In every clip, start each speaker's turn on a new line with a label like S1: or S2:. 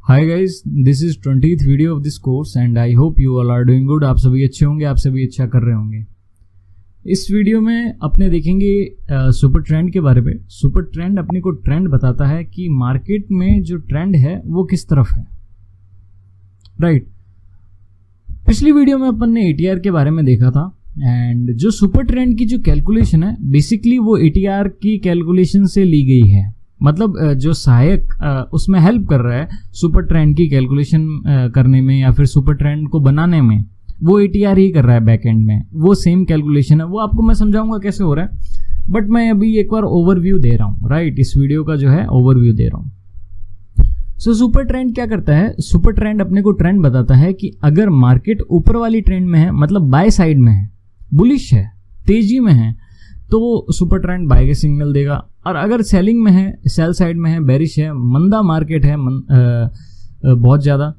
S1: Hi guys, this is 20th video of this course and I hope you all are doing good. आप सभी अच्छे होंगे, आप सभी अच्छा कर रहे होंगे। इस वीडियो में अपने देखेंगे सुपर ट्रेंड के बारे में। सुपर ट्रेंड अपने को ट्रेंड बताता है कि मार्केट में जो ट्रेंड है वो किस तरफ है, राइट। पिछली वीडियो में अपन ने ATR के बारे में देखा था एंड जो सुपर ट्रेंड की जो कैलकुलेशन है बेसिकली वो ATR की कैलकुलेशन से ली गई है। मतलब जो सहायक उसमें हेल्प कर रहा है सुपर ट्रेंड की कैलकुलेशन करने में या फिर सुपर ट्रेंड को बनाने में, वो ATR ही कर रहा है बैक एंड में। वो सेम कैलकुलेशन है, वो आपको मैं समझाऊंगा कैसे हो रहा है, बट मैं अभी एक बार ओवरव्यू दे रहा हूँ, राइट। इस वीडियो का जो है ओवरव्यू दे रहा हूँ। सो सुपर ट्रेंड क्या करता है? सुपर ट्रेंड अपने को ट्रेंड बताता है कि अगर मार्केट ऊपर वाली ट्रेंड में है, मतलब बाय साइड में है, बुलिश है, तेजी में है, तो सुपर ट्रेंड बाय के सिग्नल देगा। और अगर सेलिंग में है, सेल साइड में है, बेरिश है, मंदा मार्केट है बहुत ज़्यादा,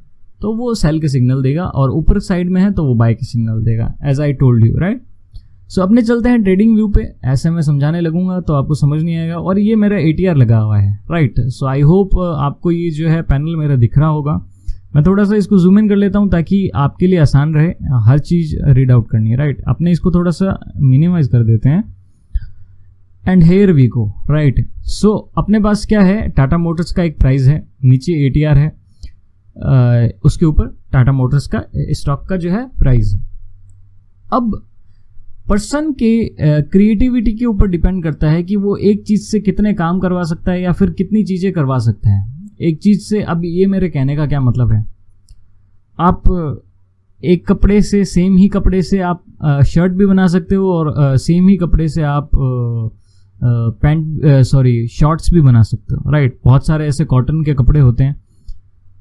S1: तो वो सेल के सिग्नल देगा। और ऊपर साइड में है तो वो बाय के सिग्नल देगा, as I told you, right. So अपने चलते हैं ट्रेडिंग व्यू पे। ऐसे मैं समझाने लगूंगा तो आपको समझ नहीं आएगा। और ये मेरा ATR लगा हुआ है, राइट। सो आई होप आपको ये जो है पैनल मेरा दिख रहा होगा। मैं थोड़ा सा इसको जूम इन कर लेता हूँ ताकि आपके लिए आसान रहे हर चीज़ रीड आउट करनी है, राइट। अपने इसको थोड़ा सा मिनिमाइज कर देते हैं and here we go, right. So अपने पास क्या है, टाटा मोटर्स का एक प्राइस है, नीचे ATR है, उसके ऊपर टाटा मोटर्स का स्टॉक का जो है प्राइस है। अब पर्सन के क्रिएटिविटी के ऊपर डिपेंड करता है कि वो एक चीज़ से कितने काम करवा सकता है या फिर कितनी चीज़ें करवा सकता है एक चीज़ से। अब ये मेरे कहने का क्या मतलब है, आप एक कपड़े से, सेम ही कपड़े से आप शर्ट भी बना सकते हो और सेम ही कपड़े से आप शॉर्ट्स भी बना सकते हो, राइट। बहुत सारे ऐसे कॉटन के कपड़े होते हैं।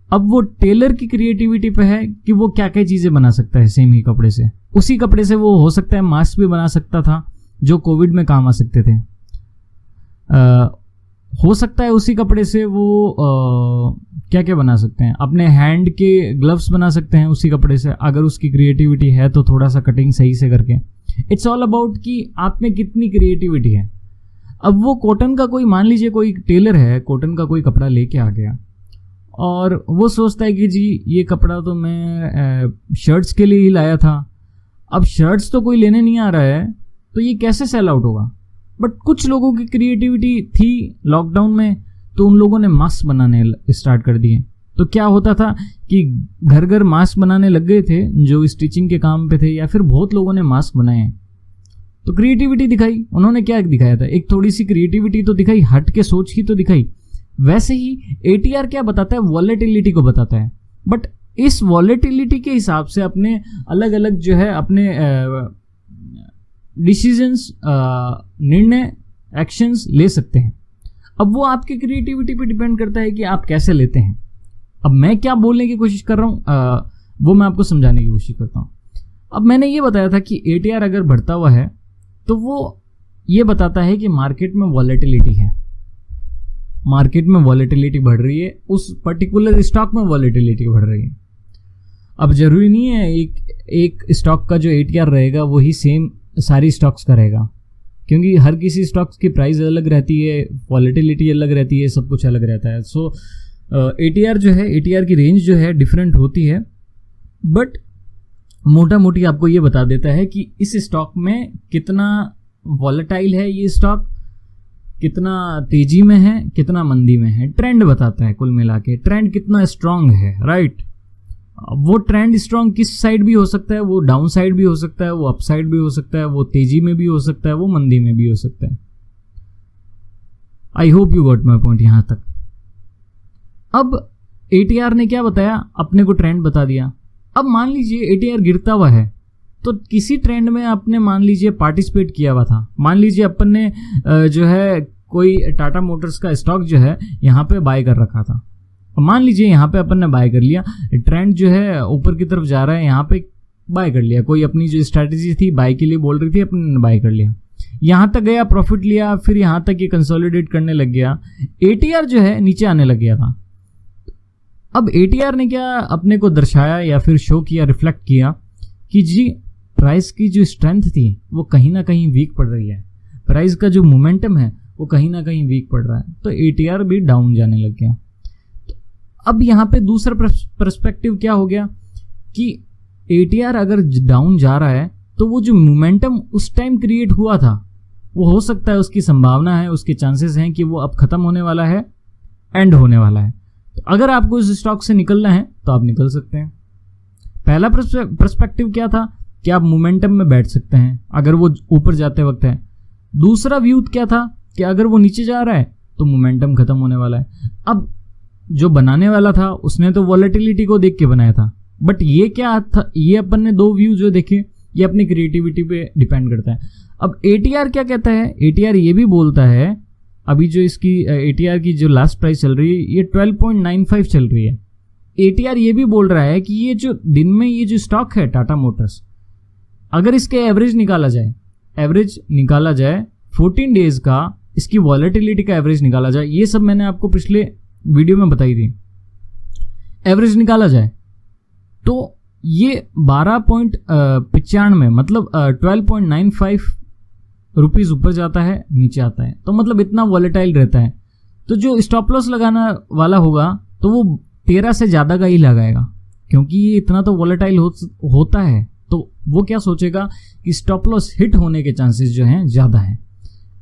S1: अब वो टेलर की क्रिएटिविटी पे है कि वो क्या क्या चीज़ें बना सकता है सेम ही कपड़े से। उसी कपड़े से वो हो सकता है मास्क भी बना सकता था जो कोविड में काम आ सकते थे। हो सकता है उसी कपड़े से वो क्या क्या बना सकते हैं, अपने हैंड के ग्लव्स बना सकते हैं उसी कपड़े से, अगर उसकी क्रिएटिविटी है तो थोड़ा सा कटिंग सही से करके। इट्स ऑल अबाउट कि आप में कितनी क्रिएटिविटी है। अब वो कॉटन का कोई, मान लीजिए कोई टेलर है, कॉटन का कोई कपड़ा लेके आ गया और वो सोचता है कि जी ये कपड़ा तो मैं शर्ट्स के लिए ही लाया था, अब शर्ट्स तो कोई लेने नहीं आ रहा है तो ये कैसे सेल आउट होगा। बट कुछ लोगों की क्रिएटिविटी थी लॉकडाउन में, तो उन लोगों ने मास्क बनाने स्टार्ट कर दिए। तो क्या होता था कि घर घर मास्क बनाने लग गए थे जो स्टिचिंग के काम पे थे, या फिर बहुत लोगों ने मास्क बनाए हैं। तो क्रिएटिविटी दिखाई उन्होंने। क्या दिखाया था? एक थोड़ी सी क्रिएटिविटी तो दिखाई, हट के सोच की तो दिखाई। वैसे ही ATR क्या बताता है? वॉलेटिलिटी को बताता है। बट इस वॉलेटिलिटी के हिसाब से अपने अलग अलग जो है अपने डिसीजंस, निर्णय, एक्शंस ले सकते हैं। अब वो आपके क्रिएटिविटी पे डिपेंड करता है कि आप कैसे लेते हैं। अब मैं क्या बोलने की कोशिश कर रहा हूँ वो मैं आपको समझाने की कोशिश करता हूँ। अब मैंने ये बताया था कि ATR अगर बढ़ता हुआ है तो वो ये बताता है कि मार्केट में वॉलेटिलिटी है, मार्केट में वॉलेटिलिटी बढ़ रही है, उस पर्टिकुलर स्टॉक में वॉलेटिलिटी बढ़ रही है। अब जरूरी नहीं है एक स्टॉक का जो ATR रहेगा वही सेम सारी स्टॉक्स का रहेगा, क्योंकि हर किसी स्टॉक्स की प्राइस अलग रहती है, वॉलेटिलिटी अलग रहती है, सब कुछ अलग रहता है। सो ATR जो है, ATR की रेंज जो है डिफरेंट होती है, बट मोटा मोटी आपको ये बता देता है कि इस स्टॉक में कितना वॉलेटाइल है ये स्टॉक, कितना तेजी में है, कितना मंदी में है। ट्रेंड बताता है कुल मिला के, ट्रेंड कितना स्ट्रांग है, राइट। वो ट्रेंड स्ट्रांग किस साइड भी हो सकता है, वो डाउन साइड भी हो सकता है, वो अप साइड भी हो सकता है, वो तेजी में भी हो सकता है, वो मंदी में भी हो सकता है। आई hope you got my point यहां तक। अब ATR ने क्या बताया? अपने को ट्रेंड बता दिया। अब मान लीजिए ATR गिरता हुआ है तो किसी ट्रेंड में आपने मान लीजिए पार्टिसिपेट किया हुआ था। मान लीजिए अपन ने जो है कोई टाटा मोटर्स का स्टॉक जो है यहाँ पे बाय कर रखा था। मान लीजिए यहाँ पे अपन ने बाय कर लिया, ट्रेंड जो है ऊपर की तरफ जा रहा है, यहाँ पे बाय कर लिया। कोई अपनी जो स्ट्रैटेजी थी बाय के लिए बोल रही थी, अपन ने बाय कर लिया, यहाँ तक गया, प्रॉफिट लिया, फिर यहाँ तक ये कंसोलिडेट करने लग गया, ATR जो है नीचे आने लग गया था। अब ATR ने क्या अपने को दर्शाया या फिर शो किया, रिफ्लेक्ट किया कि जी प्राइस की जो स्ट्रेंथ थी वो कहीं ना कहीं वीक पड़ रही है, प्राइस का जो मोमेंटम है वो कहीं ना कहीं वीक पड़ रहा है, तो ATR भी डाउन जाने लग गया। अब यहाँ पे दूसरा पर्सपेक्टिव क्या हो गया कि ATR अगर डाउन जा रहा है तो वो जो मोमेंटम उस टाइम क्रिएट हुआ था वो हो सकता है, उसकी संभावना है, उसके चांसेस हैं कि वो अब खत्म होने वाला है, एंड होने वाला है। तो अगर आपको इस स्टॉक से निकलना है तो आप निकल सकते हैं। पहला पर्सपेक्टिव क्या था कि आप मोमेंटम में बैठ सकते हैं अगर वो ऊपर जाते वक्त है। दूसरा व्यू क्या था कि अगर वो नीचे जा रहा है तो मोमेंटम खत्म होने वाला है। अब जो बनाने वाला था उसने तो वॉलेटिलिटी को देख के बनाया था, बट ये क्या था, ये अपन ने दो व्यू जो देखे, ये अपनी क्रिएटिविटी पे डिपेंड करता है। अब ATR क्या कहता है, ATR ये भी बोलता है, अभी जो इसकी ATR की जो लास्ट प्राइस चल रही है ये 12.95 चल रही है। ATR ये भी बोल रहा है कि ये जो दिन में ये जो स्टॉक है टाटा मोटर्स, अगर इसके एवरेज निकाला जाए 14 डेज का, इसकी वॉलेटिलिटी का एवरेज निकाला जाए, ये सब मैंने आपको पिछले वीडियो में बताई थी, एवरेज निकाला जाए तो ये 12.95 मतलब 12.95 रुपीज ऊपर जाता है, नीचे आता है, तो मतलब इतना वॉलेटाइल रहता है। तो जो स्टॉप लॉस लगाना वाला होगा तो वो 13 से ज़्यादा का ही लगाएगा, क्योंकि ये इतना तो वॉलेटाइल होता है। तो वो क्या सोचेगा कि स्टॉप लॉस हिट होने के चांसेस जो हैं ज़्यादा हैं।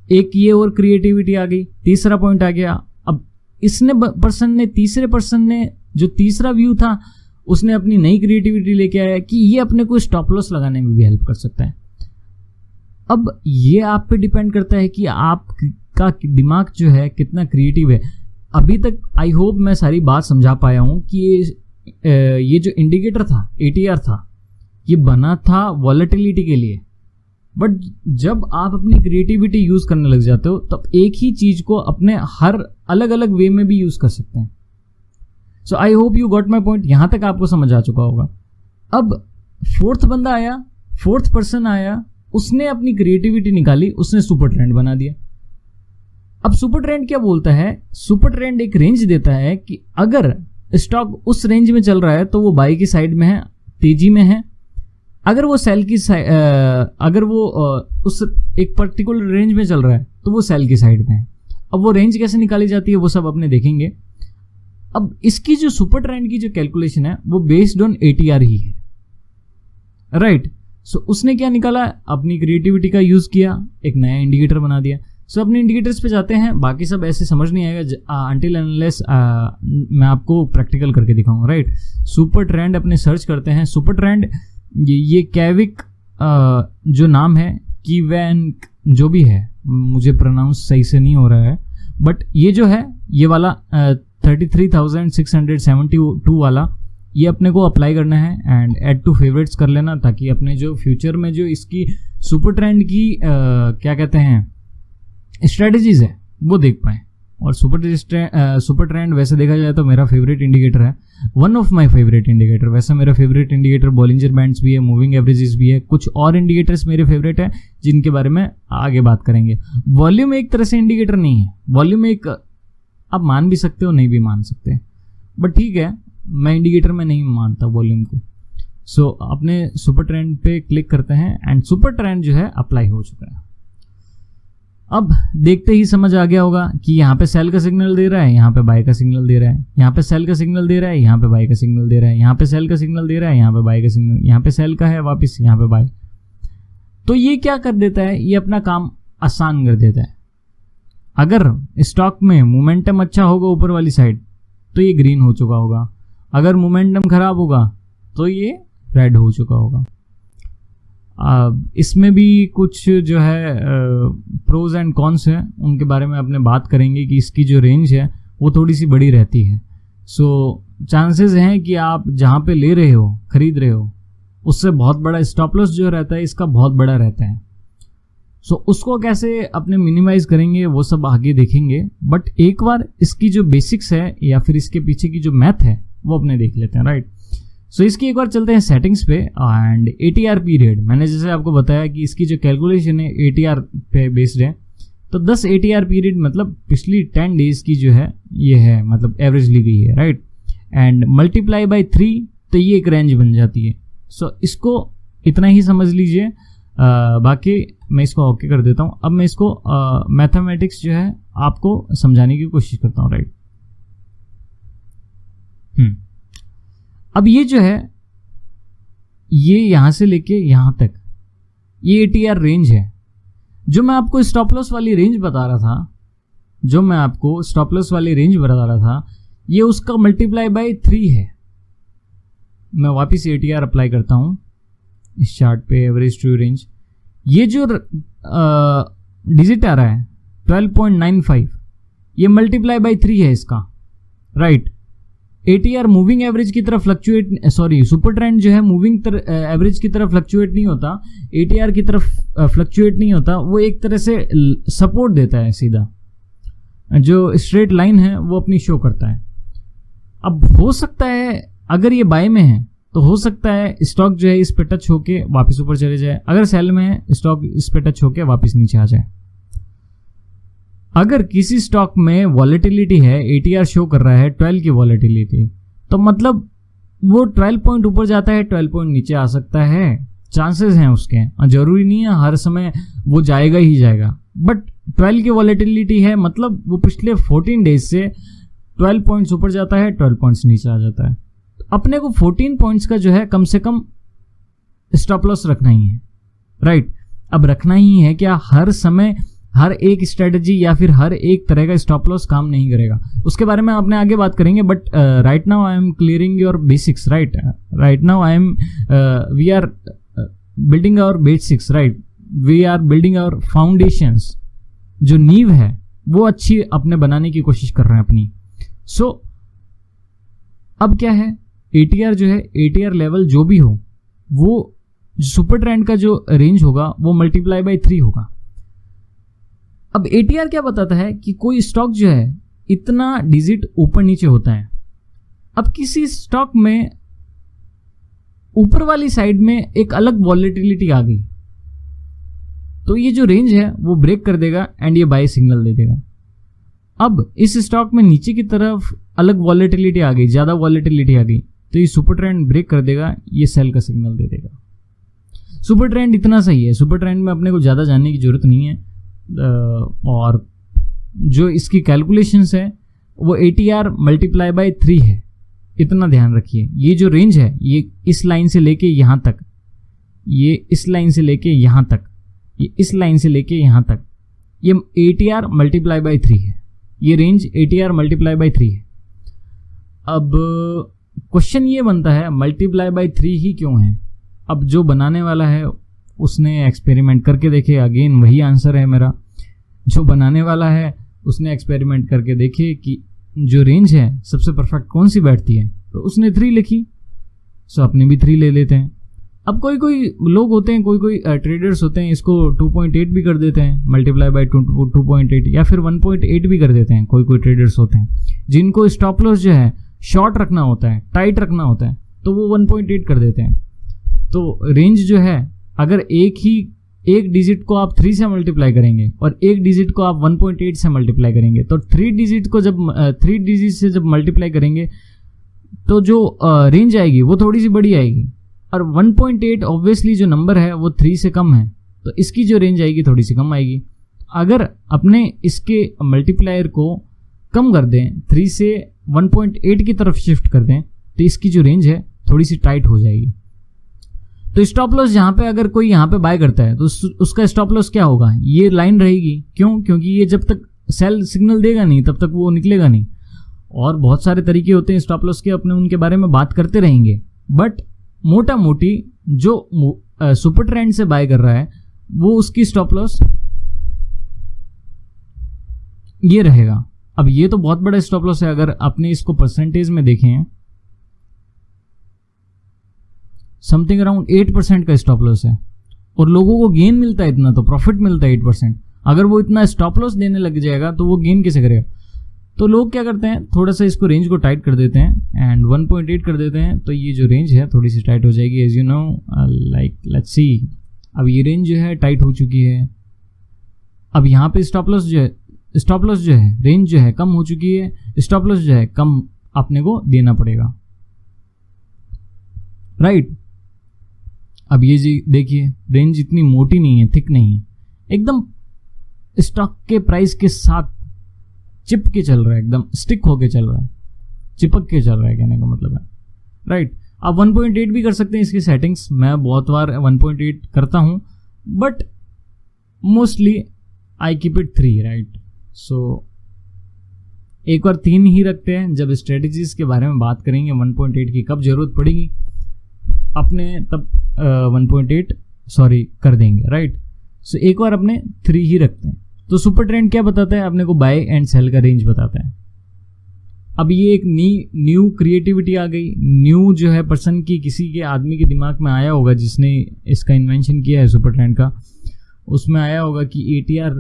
S1: एक ये और क्रिएटिविटी आ गई, तीसरा पॉइंट आ गया। अब तीसरे पर्सन ने जो तीसरा व्यू था उसने अपनी नई क्रिएटिविटी लेके आया कि ये अपने को स्टॉप लॉस लगाने में भी हेल्प कर सकता है। अब ये आप पे डिपेंड करता है कि आपका दिमाग जो है कितना क्रिएटिव है। अभी तक आई होप मैं सारी बात समझा पाया हूँ कि ये जो इंडिकेटर था, ATR था, ये बना था वॉलेटिलिटी के लिए, बट जब आप अपनी क्रिएटिविटी यूज करने लग जाते हो तब एक ही चीज को अपने हर अलग अलग वे में भी यूज कर सकते हैं। So I hope you got my point, यहां तक आपको समझ आ चुका होगा। अब फोर्थ पर्सन आया, उसने अपनी क्रिएटिविटी निकाली, उसने सुपर ट्रेंड बना दिया। अब सुपर ट्रेंड क्या बोलता है, सुपर ट्रेंड एक रेंज देता है कि अगर स्टॉक उस रेंज में चल रहा है तो वो बाई की साइड में है, तेजी में है। अगर वो सेल की अगर वो उस एक पर्टिकुलर रेंज में चल रहा है तो वो सेल की साइड में है। अब वो रेंज कैसे निकाली जाती है वो सब अपने देखेंगे। अब इसकी जो सुपर ट्रेंड की जो कैलकुलेशन है वो बेस्ड ऑन ATR ही है, राइट। सो उसने क्या निकाला, अपनी क्रिएटिविटी का यूज किया, एक नया इंडिकेटर बना दिया। सो अपने इंडिकेटर्स पे जाते हैं, बाकी सब ऐसे समझ नहीं आएगा अनटिल अनलेस मैं आपको प्रैक्टिकल करके दिखाऊंगा, राइट। सुपर ट्रेंड अपने सर्च करते हैं। सुपर ट्रेंड ये कैविक जो नाम है, कीवैन जो भी है, मुझे प्रोनाउंस सही से नहीं हो रहा है, बट ये जो है ये वाला 33,672 वाला, ये अपने को अप्लाई करना है एंड ऐड टू फेवरेट्स कर लेना, ताकि अपने जो फ्यूचर में जो इसकी सुपर ट्रेंड की क्या कहते हैं स्ट्रेटजीज है वो देख पाएँ। और सुपर ट्रेंड वैसे देखा जाए तो मेरा फेवरेट इंडिकेटर है, one of my favourite indicator. वैसे मेरा फेवरेट इंडिकेटर बॉलिंजर बैंड्स भी है, मूविंग एवरेजेस भी है, कुछ और इंडिकेटर्स मेरे फेवरेट है जिनके बारे में आगे बात करेंगे। वॉल्यूम एक तरह से इंडिकेटर नहीं है, वॉल्यूम एक आप मान भी सकते हो, नहीं भी मान सकते, बट ठीक है, मैं इंडिकेटर में नहीं मानता वॉल्यूम को। सो अपने सुपर ट्रेंड पे क्लिक करते हैं एंड सुपर ट्रेंड जो है अप्लाई हो चुका है। अब देखते ही समझ आ गया होगा कि यहाँ पे सेल का सिग्नल दे रहा है, यहाँ पे बाय का सिग्नल दे रहा है, यहाँ पे सेल का सिग्नल दे रहा है, यहाँ पे बाय का सिग्नल दे रहा है, यहाँ पे सेल का सिग्नल दे रहा है, यहाँ पे बाय का सिग्नल, यहाँ पे सेल का है वापस यहाँ पे बाय। तो ये क्या कर देता है, ये अपना काम आसान कर देता है। अगर स्टॉक में मोमेंटम अच्छा होगा ऊपर वाली साइड तो ये ग्रीन हो चुका होगा, अगर मोमेंटम खराब होगा तो ये रेड हो चुका होगा। इसमें भी कुछ जो है प्रोज एंड कॉन्स हैं, उनके बारे में अपने बात करेंगे कि इसकी जो रेंज है वो थोड़ी सी बड़ी रहती है। सो चांसेस हैं कि आप जहाँ पे ले रहे हो, खरीद रहे हो, उससे बहुत बड़ा स्टॉप लॉस जो रहता है इसका बहुत बड़ा रहता है। सो उसको कैसे अपने मिनिमाइज करेंगे वो सब आगे देखेंगे, बट एक बार इसकी जो बेसिक्स है या फिर इसके पीछे की जो मैथ है वो अपने देख लेते हैं, राइट। सो इसकी एक बार चलते हैं सेटिंग्स पे एंड ATR पीरियड। मैंने जैसे आपको बताया कि इसकी जो कैलकुलेशन है ATR पे बेस्ड है, तो 10 ATR पीरियड मतलब पिछली 10 डेज की जो है ये है, मतलब एवरेज ली गई है, राइट। एंड मल्टीप्लाई बाय 3 तो ये एक रेंज बन जाती है। सो इसको इतना ही समझ लीजिए, बाकी मैं इसको ओके कर देता हूँ। अब मैं इसको मैथमेटिक्स जो है आपको समझाने की कोशिश करता हूँ, राइट। अब ये जो है, ये यहां से लेके यहां तक ये ATR रेंज है। जो मैं आपको स्टॉप लॉस वाली रेंज बता रहा था, ये उसका मल्टीप्लाई बाय 3 है। मैं वापस ATR अप्लाई करता हूं इस चार्ट पे, एवरेज ट्रू रेंज। ये जो डिजिट आ रहा है 12.95, ये मल्टीप्लाई बाय 3 है इसका, राइट। ATR मूविंग एवरेज की तरफ फ्लक्चुएट, सॉरी सुपर ट्रेंड जो है मूविंग एवरेज की तरफ फ्लक्चुएट नहीं होता, ATR की तरफ फ्लक्चुएट नहीं होता, वो एक तरह से सपोर्ट देता है, सीधा जो स्ट्रेट लाइन है वो अपनी शो करता है। अब हो सकता है अगर ये बाय में है तो हो सकता है स्टॉक जो है इस पे टच होके वापस ऊपर चले जाए, अगर सेल में है स्टॉक इस पे टच होके वापस नीचे आ जाए। अगर किसी स्टॉक में वॉलेटिलिटी है, ATR शो कर रहा है 12 की वॉलेटिलिटी, तो मतलब वो 12 पॉइंट ऊपर जाता है, 12 पॉइंट नीचे आ सकता है, चांसेस हैं उसके। जरूरी नहीं है हर समय वो जाएगा ही जाएगा, बट 12 की वॉलेटिलिटी है मतलब वो पिछले 14 डेज से 12 पॉइंट्स ऊपर जाता है, 12 पॉइंट्स नीचे आ जाता है। तो अपने को 14 पॉइंट्स का जो है कम से कम स्टॉप लॉस रखना ही है, राइट। अब रखना ही है क्या, हर समय हर एक स्ट्रेटजी या फिर हर एक तरह का स्टॉप लॉस काम नहीं करेगा, उसके बारे में अपने आगे बात करेंगे। But right now I am clearing your basics, right now I am we are building our basics, right, we are building our foundations. जो नींव है वो अच्छी अपने बनाने की कोशिश कर रहे हैं अपनी। सो अब क्या है, ATR जो है, ATR लेवल जो भी हो, वो सुपर ट्रेंड का जो रेंज होगा वो मल्टीप्लाई बाय 3 होगा। अब ATR क्या बताता है कि कोई स्टॉक जो है इतना डिजिट ऊपर नीचे होता है। अब किसी स्टॉक में ऊपर वाली साइड में एक अलग वॉलेटिलिटी आ गई, तो ये जो रेंज है वो ब्रेक कर देगा एंड ये बाय सिग्नल दे देगा। अब इस स्टॉक में नीचे की तरफ अलग वॉलेटिलिटी आ गई, ज्यादा वॉलेटिलिटी आ गई, तो ये सुपर ट्रेंड ब्रेक कर देगा, ये सेल का सिग्नल दे देगा। सुपर ट्रेंड इतना सही है, सुपर ट्रेंड में अपने को ज्यादा जानने की जरूरत नहीं है। और जो इसकी कैलकुलेशंस है वो ATR मल्टीप्लाई बाय 3 है, इतना ध्यान रखिए। ये जो रेंज है ये इस लाइन से लेके यहाँ तक, ये इस लाइन से लेके यहाँ तक, ये इस लाइन से लेके यहाँ तक, ये ATR मल्टीप्लाई बाय 3 है। ये रेंज ATR मल्टीप्लाई बाय 3 है। अब क्वेश्चन ये बनता है मल्टीप्लाई बाय 3 ही क्यों है। अब जो बनाने वाला है उसने एक्सपेरिमेंट करके देखे, अगेन वही आंसर है मेरा। जो बनाने वाला है उसने एक्सपेरिमेंट करके देखे कि जो रेंज है सबसे परफेक्ट कौन सी बैठती है, तो उसने 3 लिखी। सो अपने भी 3 ले लेते हैं। अब कोई कोई लोग होते हैं, कोई कोई ट्रेडर्स होते हैं, इसको 2.8 भी कर देते हैं, मल्टीप्लाई बाय 2.8, या फिर 1.8 भी कर देते हैं। कोई कोई ट्रेडर्स होते हैं जिनको स्टॉप लॉस जो है शॉर्ट रखना होता है, टाइट रखना होता है, तो वो 1.8 कर देते हैं। तो रेंज जो है, अगर एक डिजिट को आप 3 से मल्टीप्लाई करेंगे और एक डिजिट को आप 1.8 से मल्टीप्लाई करेंगे, तो 3 डिजिट से जब मल्टीप्लाई करेंगे तो जो रेंज आएगी वो थोड़ी सी बड़ी आएगी। और 1.8 ऑब्वियसली जो नंबर है वो 3 से कम है, तो इसकी जो रेंज आएगी थोड़ी सी कम आएगी। अगर अपने इसके मल्टीप्लायर को कम कर दें, 3 से 1.8 की तरफ शिफ्ट कर दें, तो इसकी जो रेंज है थोड़ी सी टाइट हो जाएगी। तो स्टॉप लॉस जहां पे अगर कोई यहां पे बाय करता है तो उसका स्टॉप लॉस क्या होगा, ये लाइन रहेगी। क्यों? क्योंकि ये जब तक सेल सिग्नल देगा नहीं तब तक वो निकलेगा नहीं। और बहुत सारे तरीके होते हैं स्टॉप लॉस के, अपने उनके बारे में बात करते रहेंगे। बट मोटा मोटी जो सुपर ट्रेंड से बाय कर रहा है वो उसकी स्टॉप लॉस ये रहेगा। अब ये तो बहुत बड़ा स्टॉप लॉस है, अगर आपने इसको परसेंटेज में देखें, समथिंग अराउंड 8% का स्टॉप लॉस है, और लोगों को गेन मिलता है इतना, तो प्रॉफिट मिलता है 8%। अगर वो इतना स्टॉप लॉस देने लग जाएगा तो वो गेन कैसे करेगा। तो लोग क्या करते हैं, थोड़ा सा इसको रेंज को टाइट कर देते हैं एंड 1.8 कर देते हैं, तो ये जो रेंज है थोड़ी सी टाइट हो जाएगी। As you know, like let's see, अब ये रेंज जो है टाइट हो चुकी है। अब यहाँ पे स्टॉप लॉस जो है रेंज जो है कम हो चुकी है, स्टॉप लॉस जो है कम अपने को देना पड़ेगा, राइट। अब ये जी देखिए, रेंज इतनी मोटी नहीं है, थिक नहीं है, एकदम स्टॉक के प्राइस के साथ चिपक के चल रहा है, एकदम स्टिक होके चल रहा है, चिपक के चल रहा है, कहने का मतलब है, राइट। आप 1.8 भी कर सकते हैं इसकी सेटिंग्स, मैं बहुत बार 1.8 करता हूँ, but mostly I keep it 3, right. So एक बार 3 ही रखते हैं, जब स्ट्रेटजीज के बारे में बात करेंगे 1.8 की कब जरूरत पड़ेगी अपने, तब 1.8 कर देंगे, राइट। सो एक बार अपने 3 ही रखते हैं। तो सुपर ट्रेंड क्या बताता है, अपने को बाय एंड सेल का रेंज बताता है। अब ये एक न्यू क्रिएटिविटी आ गई, न्यू जो है पर्सन की, किसी के आदमी के दिमाग में आया होगा जिसने इसका इन्वेंशन किया है सुपर ट्रेंड का, उसमें आया होगा कि ATR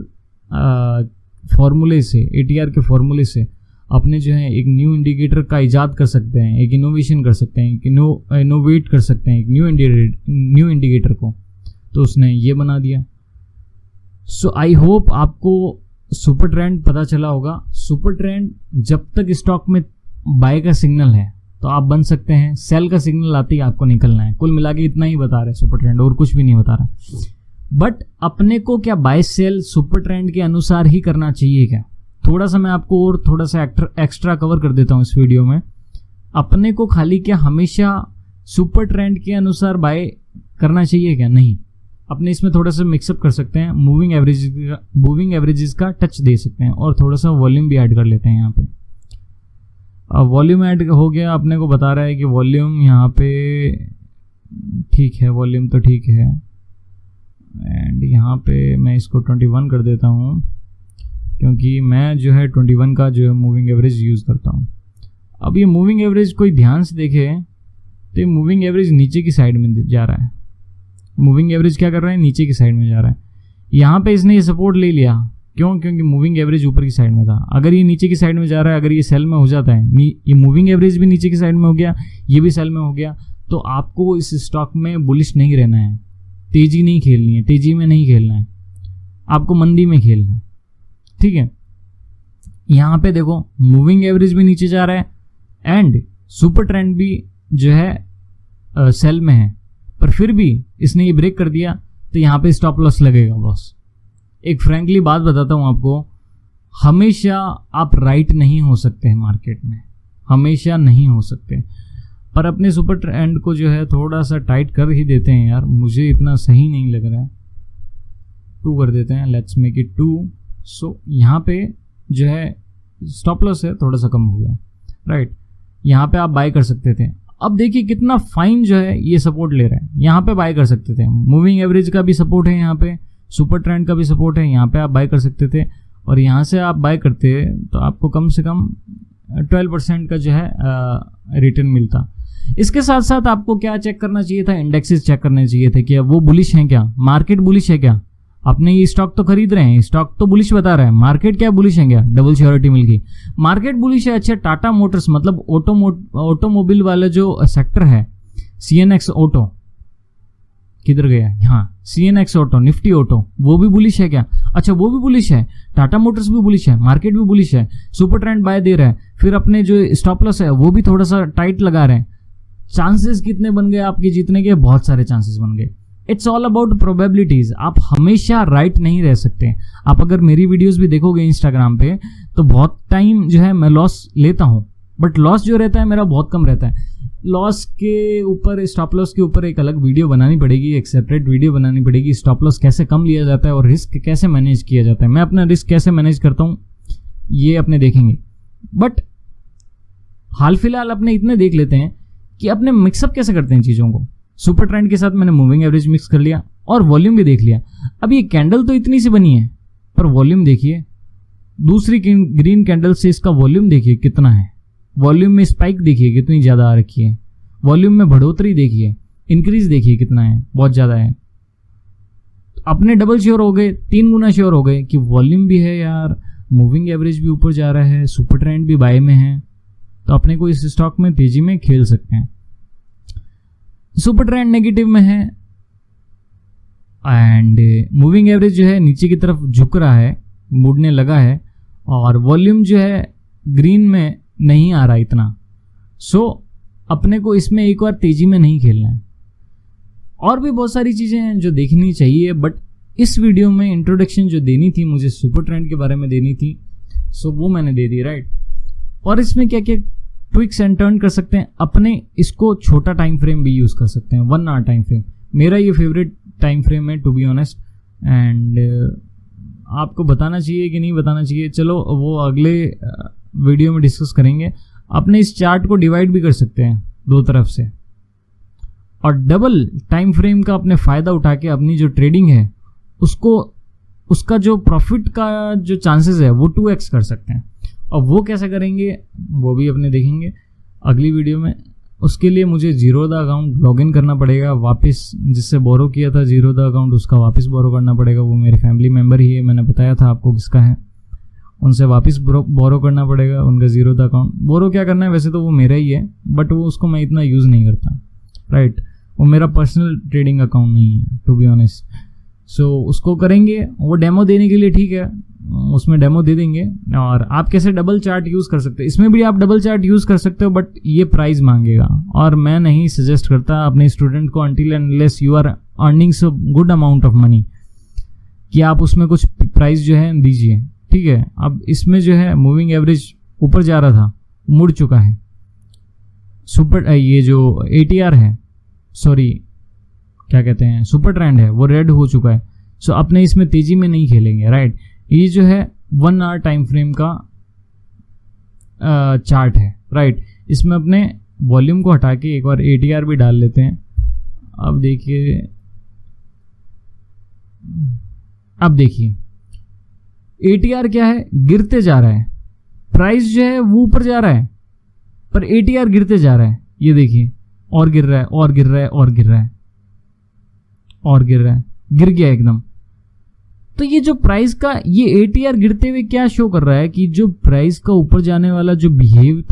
S1: के फॉर्मूले से अपने जो है एक न्यू इंडिकेटर का इजाद कर सकते हैं, एक इनोवेशन कर सकते हैं, एक इनोवेट कर सकते हैं एक न्यू इंडिकेटर को। तो उसने ये बना दिया। सो आई होप आपको सुपर ट्रेंड पता चला होगा। सुपर ट्रेंड जब तक स्टॉक में बाय का सिग्नल है तो आप बन सकते हैं, सेल का सिग्नल आते ही आपको निकलना है। कुल मिला के इतना ही बता रहे सुपर ट्रेंड, और कुछ भी नहीं बता रहा। बट अपने को क्या बाय सेल सुपर ट्रेंड के अनुसार ही करना चाहिए क्या? थोड़ा सा मैं आपको और थोड़ा सा एक्स्ट्रा कवर कर देता हूँ इस वीडियो में। अपने को खाली क्या हमेशा सुपर ट्रेंड के अनुसार बाय करना चाहिए क्या? नहीं, अपने इसमें थोड़ा सा मिक्सअप कर सकते हैं, मूविंग एवरेजेस का टच दे सकते हैं, और थोड़ा सा वॉल्यूम भी ऐड कर लेते हैं यहाँ पे। अब वॉल्यूम ऐड हो गया, अपने को बता रहा है कि वॉल्यूम यहाँ पे ठीक है, वॉल्यूम तो ठीक है। एंड यहाँ पे मैं इसको 21 कर देता हूँ, क्योंकि मैं जो है 21 का जो है मूविंग एवरेज यूज़ करता हूँ। अब ये मूविंग एवरेज कोई ध्यान से देखे तो ये मूविंग एवरेज नीचे की साइड में जा रहा है। मूविंग एवरेज क्या कर रहा है? नीचे की साइड में जा रहा है। यहाँ पे इसने ये सपोर्ट ले लिया, क्यों? क्योंकि मूविंग एवरेज ऊपर की साइड में था। अगर ये नीचे की साइड में जा रहा है, अगर ये सेल में हो जाता है, ये मूविंग एवरेज भी नीचे की साइड में हो गया, ये भी सेल में हो गया, तो आपको इस स्टॉक में बुलिश नहीं रहना है, तेजी नहीं खेलनी है, तेजी में नहीं खेलना है, आपको मंदी में खेलना है, ठीक है। यहाँ पे देखो मूविंग एवरेज भी नीचे जा रहा है एंड सुपर ट्रेंड भी जो है सेल में है, पर फिर भी इसने ये ब्रेक कर दिया, तो यहाँ पे स्टॉप लॉस लगेगा बॉस। एक फ्रैंकली बात बताता हूँ आपको, हमेशा आप राइट नहीं हो सकते हैं मार्केट में, हमेशा नहीं हो सकते, पर अपने सुपर ट्रेंड को जो है थोड़ा सा टाइट कर ही देते हैं यार। मुझे इतना सही नहीं लग रहा है, 2 कर देते हैं, लेट्स मेक इट 2। सो यहाँ पे जो है स्टॉप लॉस है थोड़ा सा कम हो गया, राइट। यहाँ पे आप बाय कर सकते थे। अब देखिए कितना फाइन जो है ये सपोर्ट ले रहा है, यहाँ पे बाय कर सकते थे। मूविंग एवरेज का भी सपोर्ट है, यहाँ पे सुपर ट्रेंड का भी सपोर्ट है, यहाँ पे आप बाय कर सकते थे। और यहाँ से आप बाय करते तो आपको कम से कम 12% का जो है रिटर्न मिलता। इसके साथ साथ आपको क्या चेक करना चाहिए था? इंडेक्सेस चेक करने चाहिए थे कि वो बुलिश हैं क्या, मार्केट बुलिश है क्या। आपने ये स्टॉक तो खरीद रहे हैं, स्टॉक तो बुलिश बता रहा है, मार्केट क्या बुलिश है क्या? डबल श्योरिटी मिल गई, मार्केट बुलिश है। अच्छा, टाटा मोटर्स मतलब ऑटोमोबाइल वाला जो सेक्टर है, CNX ऑटो किधर गया? यहाँ CNX ऑटो, निफ्टी ऑटो, वो भी बुलिश है क्या? अच्छा, वो भी बुलिश है, टाटा मोटर्स भी बुलिश है, मार्केट भी बुलिश है, सुपर ट्रेंड बाय दे रहा है, फिर अपने जो स्टॉप लॉस है वो भी थोड़ा सा टाइट लगा रहे हैं। चांसेस कितने बन गए आपके जीतने के? बहुत सारे चांसेस बन गए। It's all about probabilities. आप हमेशा राइट नहीं रह सकते। आप अगर मेरी वीडियोस भी देखोगे इंस्टाग्राम पे तो बहुत टाइम जो है मैं लॉस लेता हूँ, बट लॉस जो रहता है मेरा बहुत कम रहता है। लॉस के ऊपर, स्टॉप लॉस के ऊपर एक अलग वीडियो बनानी पड़ेगी, एक सेपरेट वीडियो बनानी पड़ेगी। स्टॉप लॉस कैसे कम लिया जाता है और रिस्क कैसे मैनेज किया जाता है, मैं अपना रिस्क कैसे मैनेज करता हूँ ये अपने देखेंगे। बट हाल फिलहाल अपने इतने देख लेते हैं कि अपने मिक्सअप कैसे करते हैं चीज़ों को। सुपर ट्रेंड के साथ मैंने मूविंग एवरेज मिक्स कर लिया और वॉल्यूम भी देख लिया। अब ये कैंडल तो इतनी सी बनी है, पर वॉल्यूम देखिए, दूसरी ग्रीन कैंडल से इसका वॉल्यूम देखिए कितना है। वॉल्यूम में स्पाइक देखिए कितनी ज़्यादा आ रखी है, वॉल्यूम में बढ़ोतरी देखिए, इंक्रीज देखिए कितना है, बहुत ज़्यादा है। अपने डबल श्योर हो गए, 3 गुना श्योर हो गए कि वॉल्यूम भी है यार, मूविंग एवरेज भी ऊपर जा रहा है, सुपर ट्रेंड भी बाय में है, तो अपने को इस स्टॉक में तेजी में खेल सकते हैं। सुपर ट्रेंड नेगेटिव में है एंड मूविंग एवरेज जो है नीचे की तरफ झुक रहा है, मुड़ने लगा है, और वॉल्यूम जो है ग्रीन में नहीं आ रहा इतना। सो अपने को इसमें एक बार तेजी में नहीं खेलना है। और भी बहुत सारी चीज़ें हैं जो देखनी चाहिए, बट इस वीडियो में इंट्रोडक्शन जो देनी थी मुझे सुपर ट्रेंड के बारे में देनी थी, सो वो मैंने दे दी, राइट। और इसमें क्या क्या ट्विक्स एंड टर्न कर सकते हैं, अपने इसको छोटा टाइम फ्रेम भी यूज़ कर सकते हैं, 1 आवर टाइम फ्रेम। मेरा ये फेवरेट टाइम फ्रेम है टू बी ऑनेस्ट। एंड आपको बताना चाहिए कि नहीं बताना चाहिए, चलो वो अगले वीडियो में डिस्कस करेंगे। अपने इस चार्ट को डिवाइड भी कर सकते हैं 2 तरफ से, और डबल टाइम फ्रेम का अपने फ़ायदा उठा के अपनी जो ट्रेडिंग है उसका जो प्रॉफिट का जो चांसेस है वो 2x कर सकते हैं। और वो कैसे करेंगे वो भी अपने देखेंगे अगली वीडियो में। उसके लिए मुझे जीरोधा अकाउंट लॉगिन करना पड़ेगा वापस, जिससे बोरो किया था जीरोधा अकाउंट उसका वापस बोरो करना पड़ेगा। वो मेरे फैमिली मेम्बर ही है, मैंने बताया था आपको किसका है, उनसे वापस बोरो करना पड़ेगा उनका जीरोधा अकाउंट। बोरो क्या करना है, वैसे तो वो मेरा ही है बट वो उसको मैं इतना यूज़ नहीं करता, राइट। वो मेरा पर्सनल ट्रेडिंग अकाउंट नहीं है टू बी ऑनेस्ट। सो उसको करेंगे, वो डेमो देने के लिए ठीक है, उसमें डेमो दे देंगे। और आप कैसे डबल चार्ट यूज़ कर सकते हैं, इसमें भी आप डबल चार्ट यूज़ कर सकते हो बट ये प्राइस मांगेगा, और मैं नहीं सजेस्ट करता अपने स्टूडेंट को until and unless you are earning so good amount of money कि आप उसमें कुछ प्राइस जो है दीजिए, ठीक है। अब इसमें जो है मूविंग एवरेज ऊपर जा रहा था, मुड़ चुका है। सुपर ये जो ATR है, सॉरी क्या कहते हैं, सुपर ट्रेंड है, वो रेड हो चुका है। सो अपने इसमें तेजी में नहीं खेलेंगे, राइट। ये जो है 1 आवर टाइम फ्रेम का चार्ट है, राइट। इसमें अपने वॉल्यूम को हटा के एक बार ATR भी डाल लेते हैं। अब देखिए ATR क्या है, गिरते जा रहा है। प्राइस जो है वो ऊपर जा रहा है पर ATR गिरते जा रहा है। ये देखिए, और गिर रहा है और गिर रहा है और गिर रहा है और गिर रहा है, गिर गया एकदम। तो ये जो प्राइस का ये ATR गिरते हुए क्या शो कर रहा है कि जो प्राइस का ऊपर जाने वाला जो बिहेवियर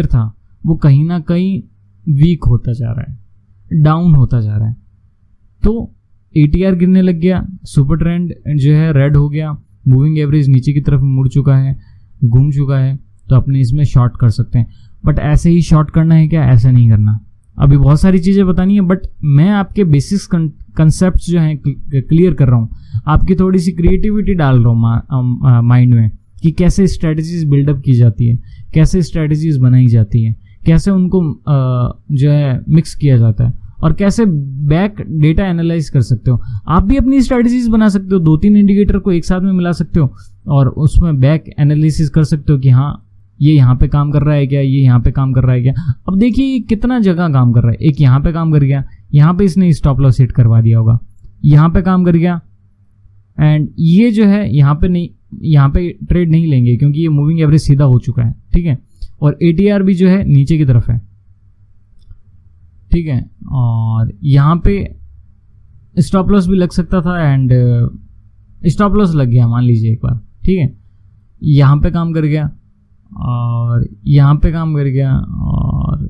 S1: था वो कहीं ना कहीं वीक होता जा रहा है, डाउन होता जा रहा है। तो ATR गिरने लग गया, सुपर ट्रेंड जो है रेड हो गया, मूविंग एवरेज नीचे की तरफ मुड़ चुका है, घूम चुका है। तो अपने इसमें शॉर्ट कर सकते हैं, बट ऐसे ही शॉर्ट करना है क्या, ऐसा नहीं करना। अभी बहुत सारी चीज़ें बतानी है बट मैं आपके बेसिक्स कंसेप्ट जो हैं क्लियर कर रहा हूँ, आपकी थोड़ी सी क्रिएटिविटी डाल रहा हूँ माइंड में कि कैसे स्ट्रेटजीज बिल्डअप की जाती है, कैसे स्ट्रेटजीज बनाई जाती है, कैसे उनको जो है मिक्स किया जाता है, और कैसे बैक डेटा एनालाइज कर सकते हो। आप भी अपनी स्ट्रेटजीज बना सकते हो, 2-3 इंडिकेटर को एक साथ में मिला सकते हो और उसमें बैक एनालिसिस कर सकते हो कि हाँ ये यहाँ पे काम कर रहा है क्या, ये यहाँ पे काम कर रहा है क्या। अब देखिए कितना जगह काम कर रहा है, एक यहाँ पे काम कर गया, यहाँ पे इसने स्टॉप लॉस सेट करवा दिया होगा, यहाँ पे काम कर गया, एंड ये जो है यहाँ पे नहीं, यहाँ पे ट्रेड नहीं लेंगे क्योंकि ये मूविंग एवरेज सीधा हो चुका है, ठीक है। और ATR भी जो है नीचे की तरफ है, ठीक है। और यहाँ पे स्टॉप लॉस भी लग सकता था एंड स्टॉप लॉस लग गया मान लीजिए एक बार, ठीक है। यहाँ पे काम कर गया और यहाँ पे काम कर गया और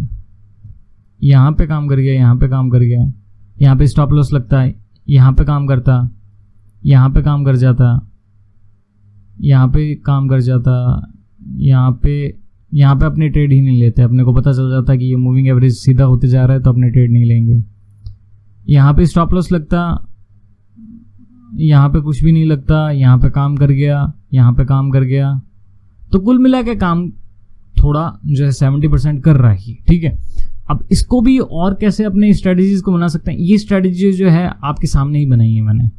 S1: यहाँ पे काम कर गया, यहाँ पे काम कर गया, यहाँ पे स्टॉप लॉस लगता है, यहाँ पे काम करता, यहाँ पे काम कर जाता, यहाँ पे काम कर जाता, यहाँ पे अपने ट्रेड ही नहीं लेते। अपने को पता चल जाता कि ये मूविंग एवरेज सीधा होते जा रहा है तो अपने ट्रेड नहीं लेंगे। यहाँ पे स्टॉप लॉस लगता, यहाँ पे कुछ भी नहीं लगता, यहाँ पे काम कर गया, यहाँ पे काम कर गया। तो कुल मिला के काम थोड़ा जो है 70% कर रहा है, ठीक है। अब इसको भी और कैसे अपने स्ट्रेटजीज को बना सकते हैं, ये स्ट्रेटजी जो है आपके सामने ही बनाई है मैंने,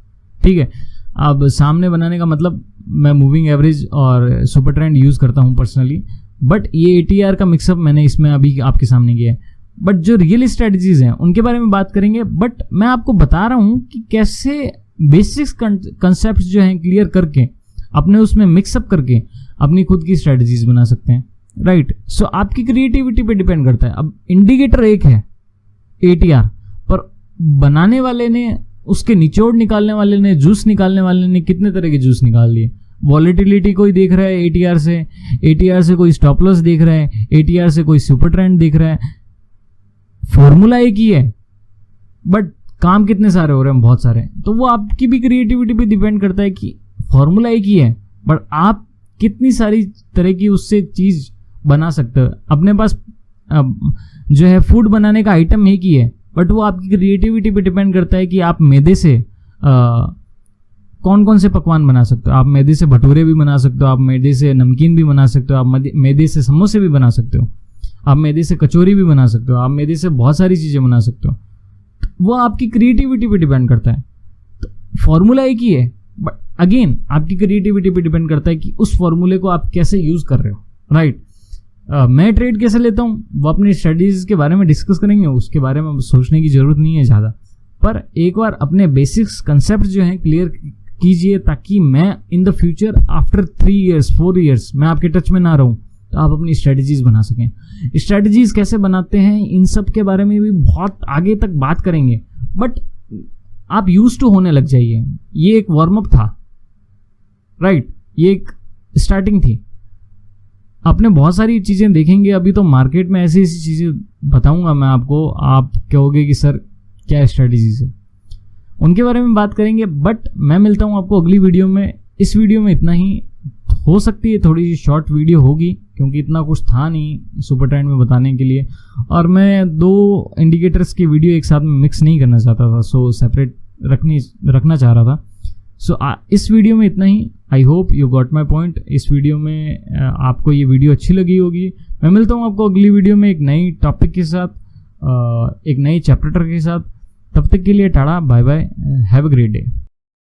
S1: ठीक है। अब सामने बनाने का मतलब मैं मूविंग एवरेज और सुपर ट्रेंड यूज़ करता हूँ पर्सनली, बट ये ATR का मिक्सअप मैंने इसमें अभी आपके सामने किया है। बट जो रियल स्ट्रेटजीज हैं उनके बारे में बात करेंगे, बट मैं आपको बता रहा हूँ कि कैसे बेसिक्स कंसेप्ट जो हैं क्लियर करके अपने उसमें मिक्सअप करके अपनी खुद की स्ट्रेटजीज बना सकते हैं, राइट। सो आपकी क्रिएटिविटी पे डिपेंड करता है। अब इंडिकेटर एक है ATR, पर बनाने वाले ने, उसके निचोड़ निकालने वाले ने, जूस निकालने वाले ने कितने तरह के जूस निकाल लिए। वॉलेटिलिटी कोई देख रहा है ATR से कोई स्टॉप लॉस देख रहा है, ATR से कोई सुपर ट्रेंड देख रहा है। फॉर्मूला एक ही है बट काम कितने सारे हो रहे हैं, बहुत सारे। तो वो आपकी भी क्रिएटिविटी पे डिपेंड करता है कि फॉर्मूला एक ही है बट आप कितनी सारी तरह की उससे चीज बना सकते हो। अपने पास जो है फूड बनाने का आइटम एक ही है बट वो आपकी क्रिएटिविटी पे डिपेंड करता है कि आप मैदे से कौन कौन से पकवान बना सकते हो। आप मैदे से भटूरे भी बना सकते हो, आप मैदे से नमकीन भी बना सकते हो, आप मैदे से समोसे भी बना सकते हो, आप मैदे से कचौरी भी बना सकते हो, आप मैदे से बहुत सारी चीज़ें बना सकते हो। वो आपकी क्रिएटिविटी पे डिपेंड करता है। तो फॉर्मूला एक ही है, बट अगेन आपकी क्रिएटिविटी पे डिपेंड करता है कि उस फॉर्मूले को आप कैसे यूज़ कर रहे हो, राइट। मैं ट्रेड कैसे लेता हूँ वो अपनी स्ट्रेटजीज के बारे में डिस्कस करेंगे, उसके बारे में सोचने की ज़रूरत नहीं है ज़्यादा। पर एक बार अपने बेसिक्स कंसेप्ट जो हैं क्लियर कीजिए, ताकि मैं in the future after 3 years 4 years मैं आपके टच में ना रहूं, तो आप अपनी स्ट्रेटजीज बना सकें। स्ट्रेटजीज कैसे बनाते हैं इन सब के बारे में भी बहुत आगे तक बात करेंगे, बट आप यूज टू होने लग जाइए। ये एक वार्म अप था, राइट, ये एक स्टार्टिंग थी। आपने बहुत सारी चीज़ें देखेंगे, अभी तो मार्केट में ऐसी ऐसी चीज़ें बताऊंगा मैं आपको, आप कहोगे कि सर क्या स्ट्रेटजीज है, उनके बारे में बात करेंगे। बट मैं मिलता हूं आपको अगली वीडियो में। इस वीडियो में इतना ही, हो सकती है थोड़ी सी शॉर्ट वीडियो होगी क्योंकि इतना कुछ था नहीं सुपर ट्रेंड में बताने के लिए, और मैं 2 इंडिकेटर्स की वीडियो एक साथ में मिक्स नहीं करना चाहता था, सो सेपरेट रखना चाह रहा था। सो इस वीडियो में इतना ही। I hope you got my point. इस वीडियो में आपको ये वीडियो अच्छी लगी होगी। मैं मिलता हूँ आपको अगली वीडियो में एक नई टॉपिक के साथ, एक नई चैप्टर के साथ। तब तक के लिए tata, bye bye, have a great day.